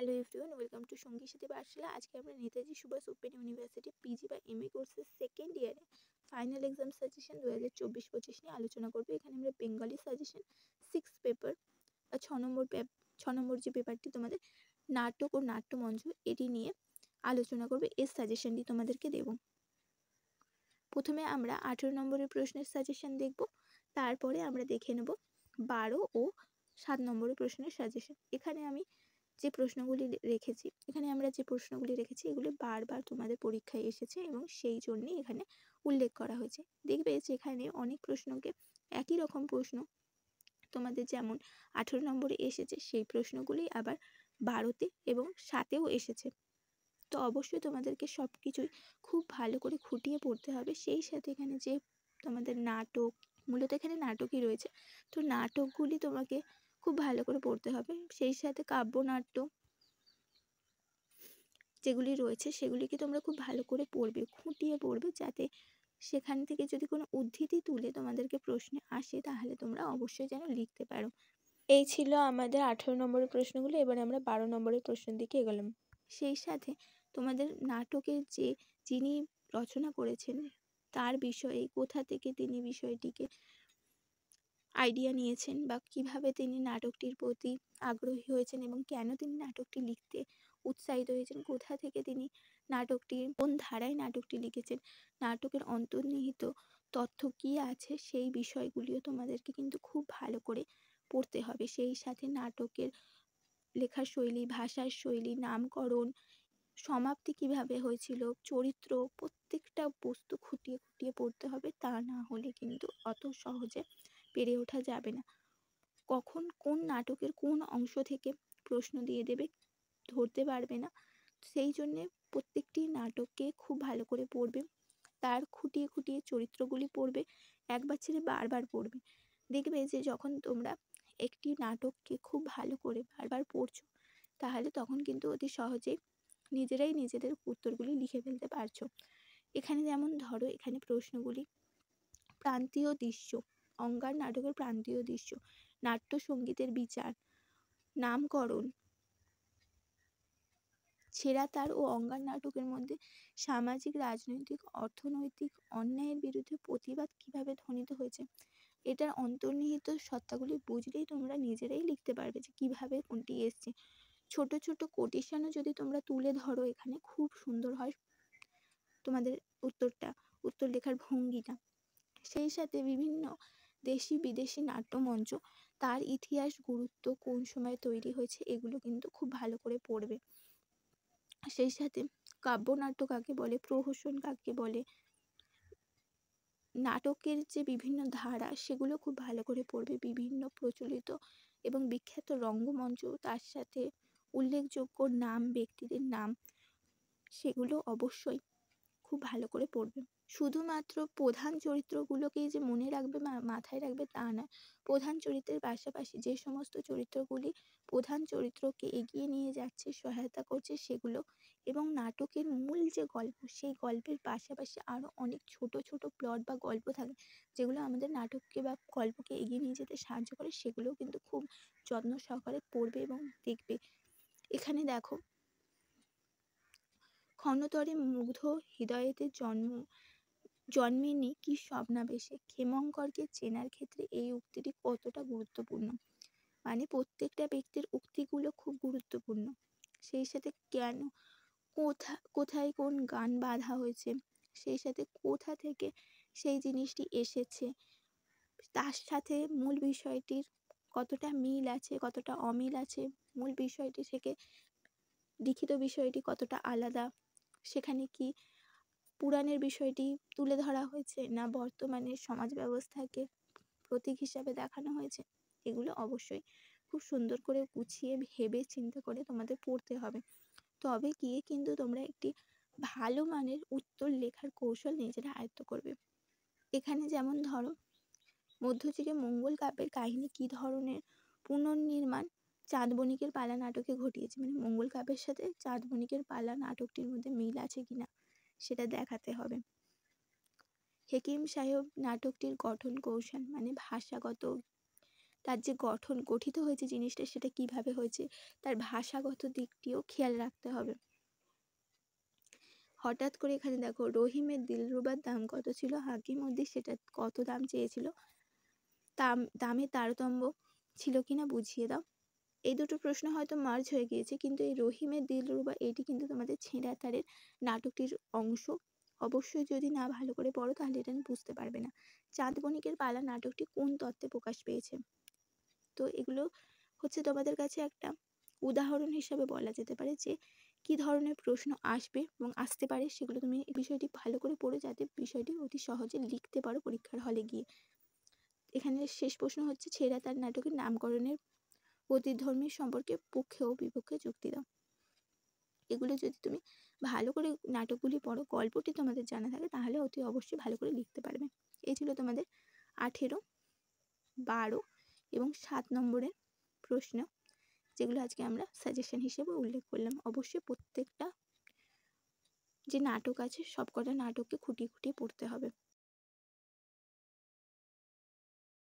Hello everyone, welcome to সঙ্গীর সাথে পাঠশালা। আজকে আমরা Netaji Subhash open university PG বা এমএ কোর্সের সেকেন্ড ইয়ারে ফাইনাল এক্সাম সাজেশন 2024-25 নিয়ে আলোচনা করবো। এখানে আমরা বেঙ্গলি সাজেশন 6 পেপার বা 6 নম্বর যে পেপারটি তোমাদের নাটক ও নাট্যমঞ্চ, এটি নিয়ে আলোচনা করবো। এর সাজেশনটি তোমাদেরকে দেব। প্রথমে আমরা 18 নম্বরের প্রশ্নের সাজেশন দেখব, তারপরে আমরা দেখে নেব 12 ও 7 নম্বরের প্রশ্নের সাজেশন। এখানে আমরা যে প্রশ্নগুলি রেখেছি এগুলি বারবার তোমাদের পরীক্ষায় এসেছে এবং সেই জন্যই এখানে উল্লেখ করা হয়েছে। দেখবে যে এখানে অনেক প্রশ্নকে একই রকম প্রশ্ন তোমাদের যেমন 18 নম্বরে এসেছে, সেই প্রশ্নগুলি আবার 12তে এবং 7এও এসেছে। তো অবশ্যই তোমাদেরকে সব কিছুই খুব ভালো করে খুঁটিয়ে পড়তে হবে। সেই সাথে এখানে যে তোমাদের নাটক, মূলত এখানে নাটকই রয়েছে, তো নাটকগুলি তোমাকে খুব ভালো করে পড়তে হবে। সেই সাথে কাব্যনাট্য যেগুলি রয়েছে সেগুলিকে তোমরা খুব ভালো করে পড়বে, খুঁটিয়ে পড়বে, যাতে সেখান থেকে যদি কোনো উদ্ধৃতি তুলে তোমাদেরকে প্রশ্নে আসে তাহলে তোমরা অবশ্যই যেন লিখতে পারো। এই ছিল আমাদের 18 নম্বরের প্রশ্নগুলো। এবার আমরা 12 নম্বরের প্রশ্নের দিকে এগোলাম। সেই সাথে তোমাদের নাটকের যিনি রচনা করেছেন তার বিষয়ে কোথা থেকে তিনি বিষয়টিকে আইডিয়া নিয়েছেন বা কিভাবে তিনি নাটকটির প্রতি আগ্রহী হয়েছেন এবং কেন তিনি নাটকটি লিখতে উৎসাহিত হয়েছেন, কোথা থেকে তিনি কোন ধারায় নাটকটি লিখেছেন, নাটকের অন্তর্নিহিত তথ্য কি আছে, সেই বিষয়গুলিও তোমাদেরকে কিন্তু খুব ভালো করে পড়তে হবে। সেই সাথে নাটকের লেখার শৈলী, ভাষার শৈলী, নামকরণ, সমাপ্তি কিভাবে হয়েছিল, চরিত্র, প্রত্যেকটা বস্তু খুঁটিয়ে খুঁটিয়ে পড়তে হবে। তা না হলে কিন্তু অত সহজে পেরে ওঠা যাবে না। কখন কোন নাটকের কোন অংশ থেকে প্রশ্ন দিয়ে দেবে ধরতে পারবে না। সেই জন্যে প্রত্যেকটি নাটককে খুব ভালো করে পড়বে, তার খুঁটিয়ে খুঁটিয়ে চরিত্রগুলি পড়বে, একবার ছেড়ে বারবার পড়বে। দেখবে যে যখন তোমরা একটি নাটককে খুব ভালো করে বারবার পড়ছো, তাহলে তখন কিন্তু অতি সহজেই নিজেরাই নিজেদের উত্তরগুলি লিখে ফেলতে পারছো। এখানে যেমন ধরো, এখানে প্রশ্নগুলি প্রান্তীয় দৃশ্য, অঙ্গার নাটকের প্রান্তীয় দৃশ্য, নাট্য সঙ্গীতের বিচার, নামকরণ, ছেঁড়া তার ও অঙ্গার নাটকের মধ্যে সামাজিক, রাজনৈতিক, অর্থনৈতিক অন্যায়ের বিরুদ্ধে প্রতিবাদ কিভাবে ধ্বনিত হয়েছে, এটার অন্তর্নিহিত সত্তাগুলি বুঝলেই তোমরা নিজেরাই লিখতে পারবে যে কিভাবে কোনটি এসছে। ছোট ছোট কোটেশনও যদি তোমরা তুলে ধরো এখানে খুব সুন্দর হয় তোমাদের উত্তর লেখার ভঙ্গিটা। সেই সাথে বিভিন্ন দেশি বিদেশি নাট্যমঞ্চ, তার ইতিহাস, গুরুত্ব, কোন সময় তৈরি হয়েছে, এগুলো কিন্তু খুব ভালো করে পড়বে। সেই সাথে কাব্যনাট্য কাকে বলে, প্রহসন কাকে বলে, নাটকের যে বিভিন্ন ধারা সেগুলো খুব ভালো করে পড়বে। বিভিন্ন প্রচলিত এবং বিখ্যাত রঙ্গমঞ্চ, তার সাথে উল্লেখযোগ্য ব্যক্তিদের নাম, সেগুলো অবশ্যই খুব ভালো করে পড়বে। শুধুমাত্র প্রধান চরিত্রগুলোকেই যে মনে রাখবে বা মাথায় রাখবে তা নয়, প্রধান চরিত্রের পাশাপাশি যে সমস্ত চরিত্রগুলি প্রধান চরিত্রকে এগিয়ে নিয়ে যাচ্ছে, সহায়তা করছে, সেগুলো, এবং নাটকের মূল যে গল্প, সেই গল্পের পাশাপাশি আরও অনেক ছোট ছোট প্লট বা গল্প থাকে যেগুলো আমাদের নাটককে বা গল্পকে এগিয়ে নিয়ে যেতে সাহায্য করে, সেগুলোও কিন্তু খুব যত্ন সহকারে পড়বে এবং দেখবে। এখানে দেখো, ক্ষণতরে মুগ্ধ হৃদয়েতে জন্মেনি কি স্বপ্নাবেশে, ক্ষেমঙ্করকে চেনার ক্ষেত্রে এই উক্তিটি কতটা গুরুত্বপূর্ণ। মানে প্রত্যেকটা ব্যক্তির উক্তিগুলো খুব গুরুত্বপূর্ণ। সেই সাথে কেন, কোথায় কোন গান বাঁধা হয়েছে, সেই সাথে কোথা থেকে সেই জিনিসটি এসেছে, তার সাথে মূল বিষয়টির কতটা মিল আছে, কতটা অমিল আছে, মূল বিষয়টি থেকে লিখিত বিষয়টি কতটা আলাদা, সেখানে কি পুরাণের বিষয়টি তুলে ধরা হয়েছে না বর্তমানের সমাজ ব্যবস্থাকে প্রতীক হিসাবে দেখানো হয়েছে, এগুলো অবশ্যই খুব সুন্দর করে গুছিয়ে ভেবে চিন্তা করে তোমাদের পড়তে হবে। তবে গিয়ে কিন্তু তোমরা একটি ভালো মানের উত্তর লেখার কৌশল নিজেরা আয়ত্ত করবে। এখানে যেমন ধরো, মধ্যযুগে মঙ্গল কাব্যের কাহিনী কী ধরনের পুনর্নির্মাণ চাঁদ বণিকের পালা নাটকে ঘটিয়েছে, মানে মঙ্গল কাব্যের সাথে চাঁদ বণিকের পালা নাটকটির মধ্যে মিল আছে কিনা সেটা দেখাতে হবে। হেকিম সাহেব নাটকটির গঠন কৌশল, মানে ভাষাগত তার যে গঠিত হয়েছে জিনিসটা সেটা কিভাবে হয়েছে, তার ভাষাগত দিকটিও খেয়াল রাখতে হবে। হঠাৎ করে এখানে দেখো রহিমের দিলরুবার দাম কত ছিল, হাকিমউদ্দিন সেটা কত দাম চেয়েছিল, দামে তারতম্য ছিল কিনা বুঝিয়ে দাও। এই দুটো প্রশ্ন হয়তো মার্জ হয়ে গিয়েছে, কিন্তু এই রহিমের দিলরুবা এটি কিন্তু তোমাদের ছেঁড়া তারের নাটকটির অংশ। অবশ্যই যদি না ভালো করে পড়ো তাহলে এটা বুঝতে পারবে না। চাঁদ বণিকের পালা নাটকটি কোন তত্ত্বে প্রকাশ পেয়েছে? তো এগুলো হচ্ছে তোমাদের কাছে একটা উদাহরণ হিসাবে বলা যেতে পারে যে কি ধরনের প্রশ্ন আসবে এবং আসতে পারে, সেগুলো তুমি এই বিষয়টি ভালো করে পড়ে যাতে বিষয়টি অতি সহজে লিখতে পারো পরীক্ষার হলে গিয়ে। এখানে শেষ প্রশ্ন হচ্ছে ছেঁড়া তার নাটকের নামকরণের প্রতিধর্মী সম্পর্কে পক্ষে ও বিপক্ষে যুক্তি দাও। এগুলো যদি তুমি ভালো করে নাটকগুলি পড়ো, গল্পটি তোমাদের জানা থাকে, তাহলে অতি অবশ্যই ভালো করে লিখতে পারবে। এই ছিল তোমাদের 18, 12 এবং 7 নম্বরের প্রশ্ন, যেগুলো আজকে আমরা সাজেশন হিসেবে উল্লেখ করলাম। অবশ্যই প্রত্যেকটা যে নাটক আছে সবকটা নাটককে খুঁটিয়ে খুঁটিয়ে পড়তে হবে।